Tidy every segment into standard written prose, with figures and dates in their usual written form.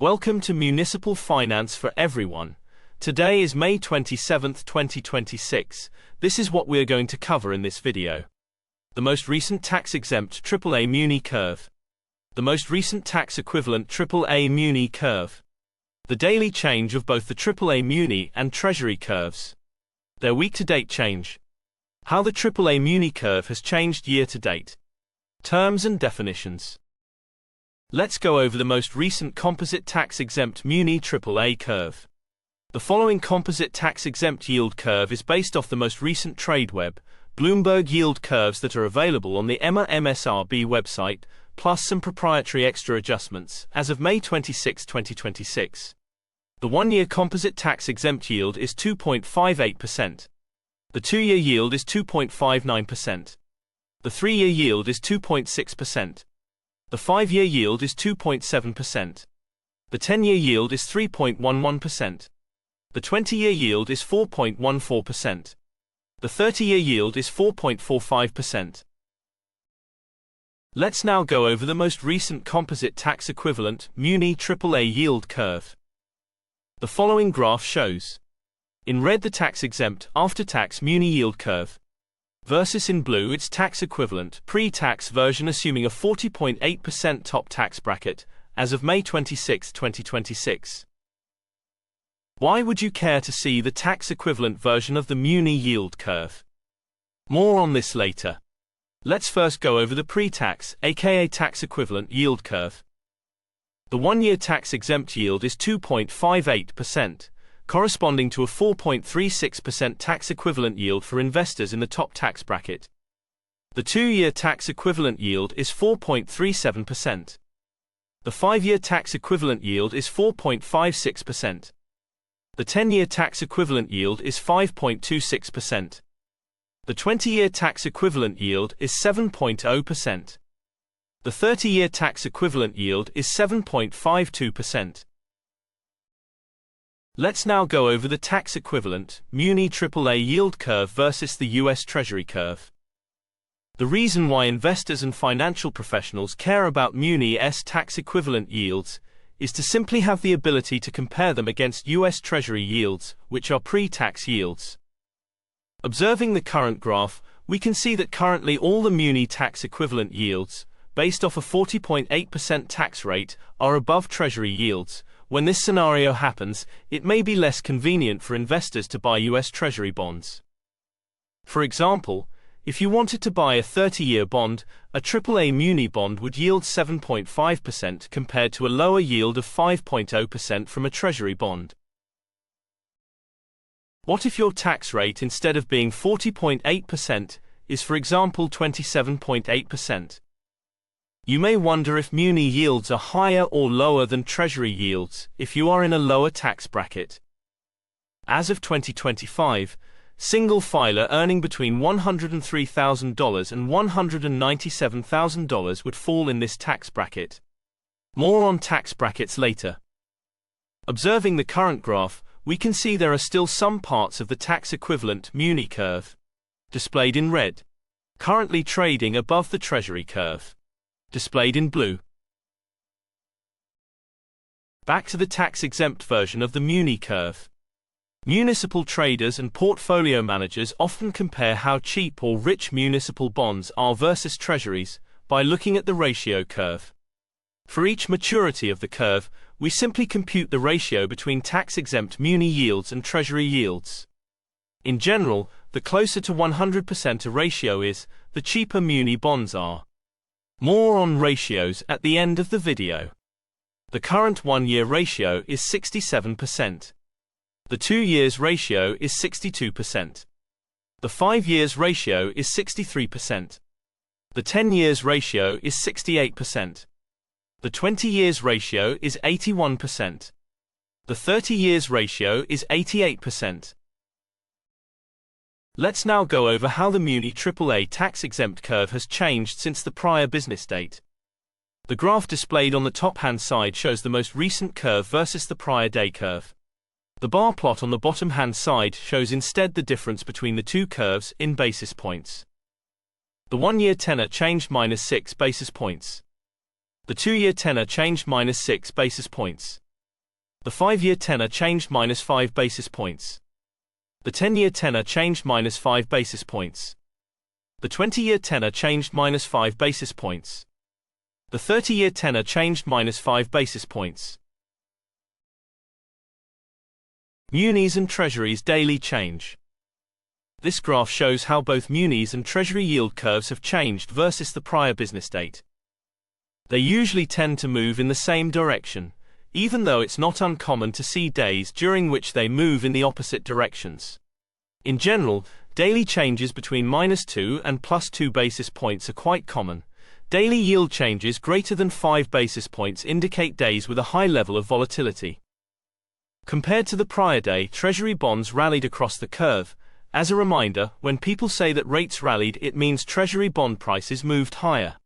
Welcome to Municipal Finance for Everyone. Today is May 27, 2026. This is what we're going to cover in this video. The most recent tax-exempt AAA Muni Curve. The most recent tax-equivalent AAA Muni Curve. The daily change of both the AAA Muni and Treasury curves. Their week-to-date change. How the AAA Muni Curve has changed year-to-date. Terms and definitions. Let's go over the most recent composite tax-exempt Muni AAA curve. The following composite tax-exempt yield curve is based off the most recent TradeWeb, Bloomberg yield curves that are available on the MSRB website, plus some proprietary extra adjustments, as of May 26, 2026. The one-year composite tax-exempt yield is 2.58%. The two-year yield is 2.59%. The three-year yield is 2.6%. The 5-year yield is 2.7%. The 10-year yield is 3.11%. The 20-year yield is 4.14%. The 30-year yield is 4.45%. Let's now go over the most recent composite tax-equivalent Muni AAA yield curve. The following graph shows, in red the tax-exempt after-tax Muni yield curve, versus in blue its tax-equivalent pre-tax version assuming a 40.8% top tax bracket, as of May 26, 2026. Why would you care to see the tax-equivalent version of the Muni yield curve? More on this later. Let's first go over the pre-tax, aka tax-equivalent yield curve. The one-year tax-exempt yield is 2.58%, corresponding to a 4.36% tax-equivalent yield for investors in the top tax bracket. The two-year tax-equivalent yield is 4.37%. The 5-year tax-equivalent yield is 4.56%. The 10-year tax-equivalent yield is 5.26%. The 20-year tax-equivalent yield is 7.0%. The 30-year tax-equivalent yield is 7.52%. Let's now go over the tax-equivalent Muni AAA yield curve versus the US Treasury Curve. The reason why investors and financial professionals care about Muni's tax-equivalent yields is to simply have the ability to compare them against US Treasury yields, which are pre-tax yields. Observing the current graph, we can see that currently all the Muni tax-equivalent yields, based off a 40.8% tax rate, are above Treasury yields. When this scenario happens, it may be less convenient for investors to buy US Treasury bonds. For example, if you wanted to buy a 30-year bond, a AAA Muni bond would yield 7.5% compared to a lower yield of 5.0% from a Treasury bond. What if your tax rate, instead of being 40.8%, is for example 27.8%? You may wonder if Muni yields are higher or lower than Treasury yields if you are in a lower tax bracket. As of 2025, single filer earning between $103,000 and $197,000 would fall in this tax bracket. More on tax brackets later. Observing the current graph, we can see there are still some parts of the tax-equivalent Muni curve, displayed in red, currently trading above the Treasury curve, displayed in blue. Back to the tax-exempt version of the Muni curve. Municipal traders and portfolio managers often compare how cheap or rich municipal bonds are versus treasuries by looking at the ratio curve. For each maturity of the curve, we simply compute the ratio between tax-exempt Muni yields and Treasury yields. In general, the closer to 100% a ratio is, the cheaper Muni bonds are. More on ratios at the end of the video. The current one-year ratio is 67%. The 2 years ratio is 62%. The 5 years ratio is 63%. The 10 years ratio is 68%. The 20 years ratio is 81%. The 30 years ratio is 88%. Let's now go over how the Muni AAA tax-exempt curve has changed since the prior business date. The graph displayed on the top-hand side shows the most recent curve versus the prior day curve. The bar plot on the bottom-hand side shows instead the difference between the two curves in basis points. The 1-year tenor changed -6 basis points. The 2-year tenor changed -6 basis points. The 5-year tenor changed -5 basis points. The 10-year tenor changed -5 basis points. The 20-year tenor changed -5 basis points. The 30-year tenor changed -5 basis points. Munis and Treasuries daily change. This graph shows how both Munis and Treasury yield curves have changed versus the prior business date. They usually tend to move in the same direction, even though it's not uncommon to see days during which they move in the opposite directions. In general, daily changes between -2 and +2 basis points are quite common. Daily yield changes greater than 5 basis points indicate days with a high level of volatility. Compared to the prior day, Treasury bonds rallied across the curve. As a reminder, when people say that rates rallied, it means Treasury bond prices moved higher.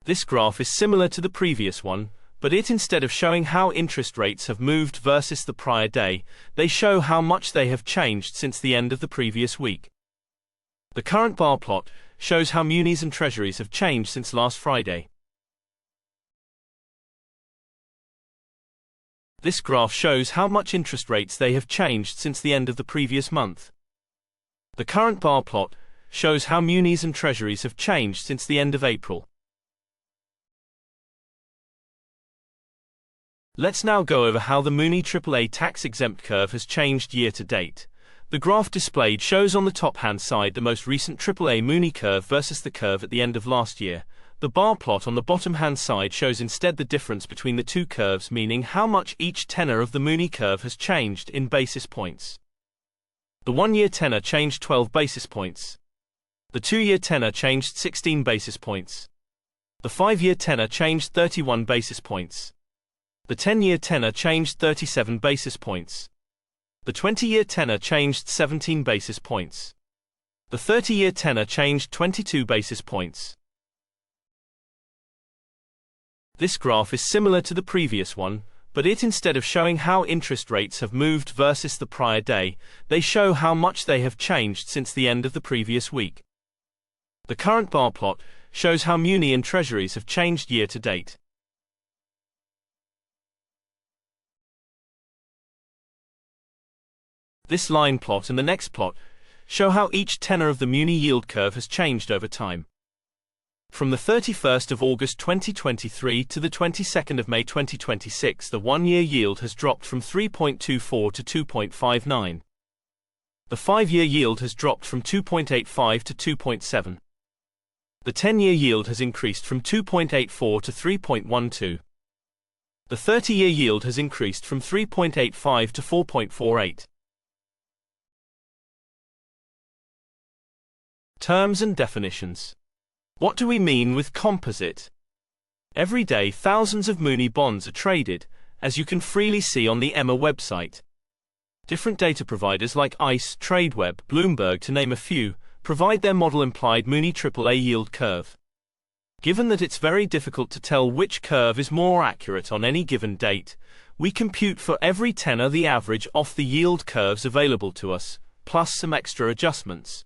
This graph is similar to the previous one, but instead of showing how interest rates have moved versus the prior day, they show how much they have changed since the end of the previous week. The current bar plot shows how Munis and Treasuries have changed since last Friday. This graph shows how much interest rates they have changed since the end of the previous month. The current bar plot shows how Munis and Treasuries have changed since the end of April. Let's now go over how the Muni AAA tax-exempt curve has changed year to date. The graph displayed shows on the top-hand side the most recent AAA Muni curve versus the curve at the end of last year. The bar plot on the bottom-hand side shows instead the difference between the two curves, meaning how much each tenor of the Muni curve has changed in basis points. The 1-year tenor changed 12 basis points. The 2-year tenor changed 16 basis points. The 5-year tenor changed 31 basis points. The 10-year tenor changed 37 basis points. The 20-year tenor changed 17 basis points. The 30-year tenor changed 22 basis points. This graph is similar to the previous one, but instead of showing how interest rates have moved versus the prior day, they show how much they have changed since the end of the previous week. The current bar plot shows how Muni and Treasuries have changed year to date. This line plot and the next plot show how each tenor of the Muni yield curve has changed over time. From the 31st of August 2023 to the 22nd of May 2026, the 1-year yield has dropped from 3.24 to 2.59. The 5-year yield has dropped from 2.85 to 2.7. The 10-year yield has increased from 2.84 to 3.12. The 30-year yield has increased from 3.85 to 4.48. Terms and definitions. What do we mean with composite? Every day, thousands of Muni bonds are traded, as you can freely see on the EMA website. Different data providers like ICE, Tradeweb, Bloomberg, to name a few, provide their model-implied Muni AAA yield curve. Given that it's very difficult to tell which curve is more accurate on any given date, we compute for every tenor the average off the yield curves available to us, plus some extra adjustments.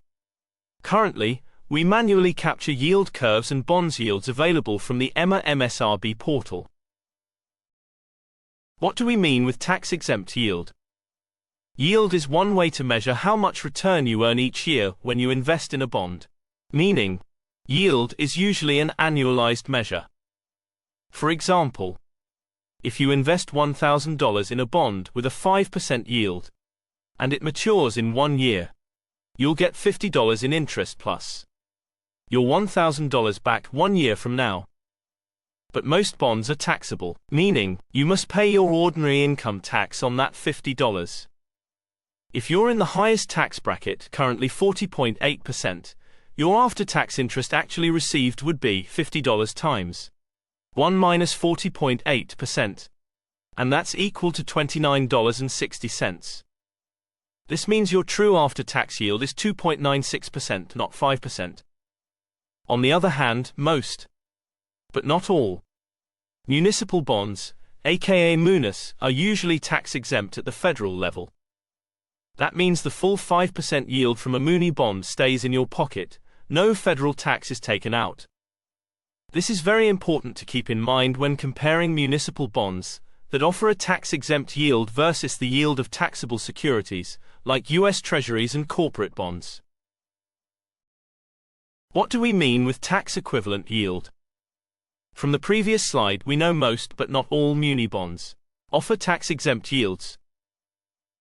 Currently, we manually capture yield curves and bonds yields available from the EMA MSRB portal. What do we mean with tax-exempt yield? Yield is one way to measure how much return you earn each year when you invest in a bond. Meaning, yield is usually an annualized measure. For example, if you invest $1,000 in a bond with a 5% yield, and it matures in 1 year, you'll get $50 in interest plus your $1,000 back 1 year from now. But most bonds are taxable, meaning you must pay your ordinary income tax on that $50. If you're in the highest tax bracket, currently 40.8%, your after-tax interest actually received would be $50 times 1 minus 40.8%, and that's equal to $29.60. This means your true after-tax yield is 2.96%, not 5%. On the other hand, most, but not all, municipal bonds, aka Munis, are usually tax-exempt at the federal level. That means the full 5% yield from a Muni bond stays in your pocket, no federal tax is taken out. This is very important to keep in mind when comparing municipal bonds, that offer a tax-exempt yield versus the yield of taxable securities, like US Treasuries and corporate bonds. What do we mean with tax-equivalent yield? From the previous slide, we know most but not all muni bonds offer tax-exempt yields.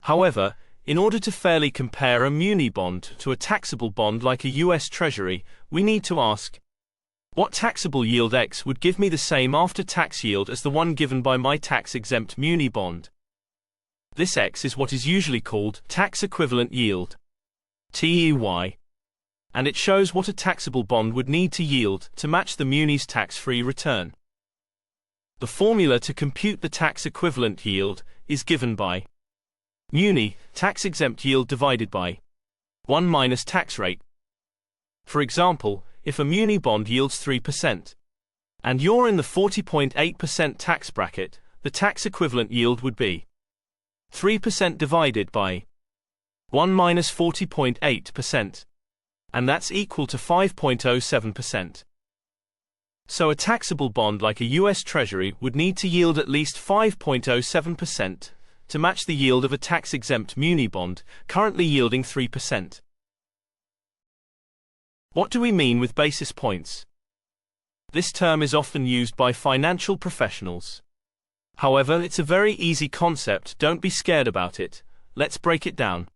However, in order to fairly compare a muni bond to a taxable bond like a US Treasury, we need to ask, what taxable yield X would give me the same after-tax yield as the one given by my tax-exempt muni bond? This X is what is usually called tax-equivalent yield, TEY, and it shows what a taxable bond would need to yield to match the muni's tax-free return. The formula to compute the tax-equivalent yield is given by muni, tax-exempt yield divided by 1 minus tax rate. For example, if a muni bond yields 3%, and you're in the 40.8% tax bracket, the tax-equivalent yield would be 3% divided by 1 minus 40.8%, and that's equal to 5.07%. So a taxable bond like a US Treasury would need to yield at least 5.07% to match the yield of a tax-exempt muni bond, currently yielding 3%. What do we mean with basis points? This term is often used by financial professionals. However, it's a very easy concept, don't be scared about it. Let's break it down.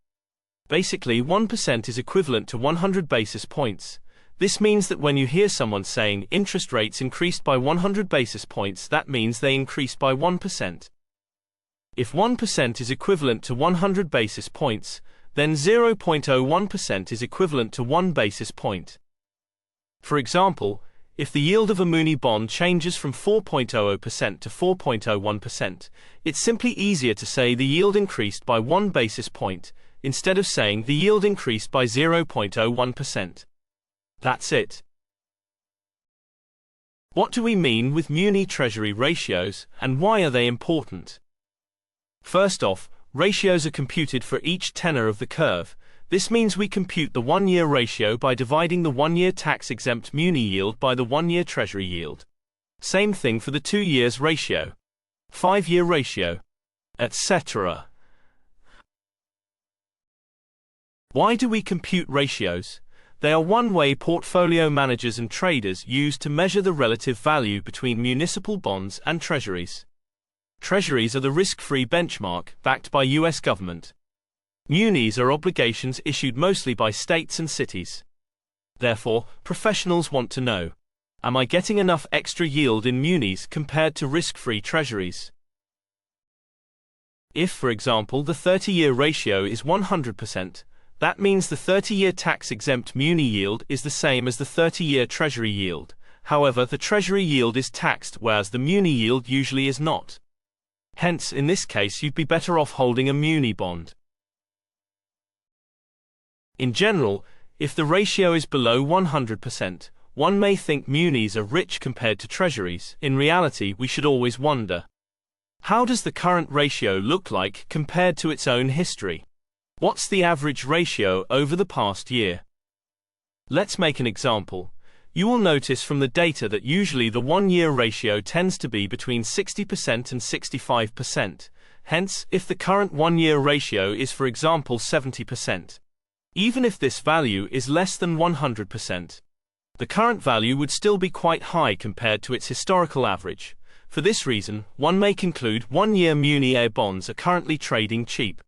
Basically, 1% is equivalent to 100 basis points. This means that when you hear someone saying interest rates increased by 100 basis points, that means they increased by 1%. If 1% is equivalent to 100 basis points, then 0.01% is equivalent to 1 basis point. For example, if the yield of a muni bond changes from 4.00% to 4.01%, it's simply easier to say the yield increased by 1 basis point, instead of saying the yield increased by 0.01%. That's it. What do we mean with muni-treasury ratios, and why are they important? First off, ratios are computed for each tenor of the curve. This means we compute the 1-year ratio by dividing the 1-year tax-exempt muni yield by the 1-year treasury yield. Same thing for the 2 years ratio, 5-year ratio, etc. Why do we compute ratios? They are one way portfolio managers and traders use to measure the relative value between municipal bonds and treasuries. Treasuries are the risk-free benchmark, backed by US government. Munis are obligations issued mostly by states and cities. Therefore, professionals want to know, am I getting enough extra yield in munis compared to risk-free treasuries? If, for example, the 30-year ratio is 100%, that means the 30-year tax-exempt muni yield is the same as the 30-year treasury yield. However, the treasury yield is taxed, whereas the muni yield usually is not. Hence, in this case, you'd be better off holding a muni bond. In general, if the ratio is below 100%, one may think munis are rich compared to treasuries. In reality, we should always wonder, how does the current ratio look like compared to its own history? What's the average ratio over the past year? Let's make an example. You will notice from the data that usually the 1-year ratio tends to be between 60% and 65%. Hence, if the current 1-year ratio is, for example, 70%, even if this value is less than 100%, the current value would still be quite high compared to its historical average. For this reason, one may conclude 1-year muni bonds are currently trading cheap.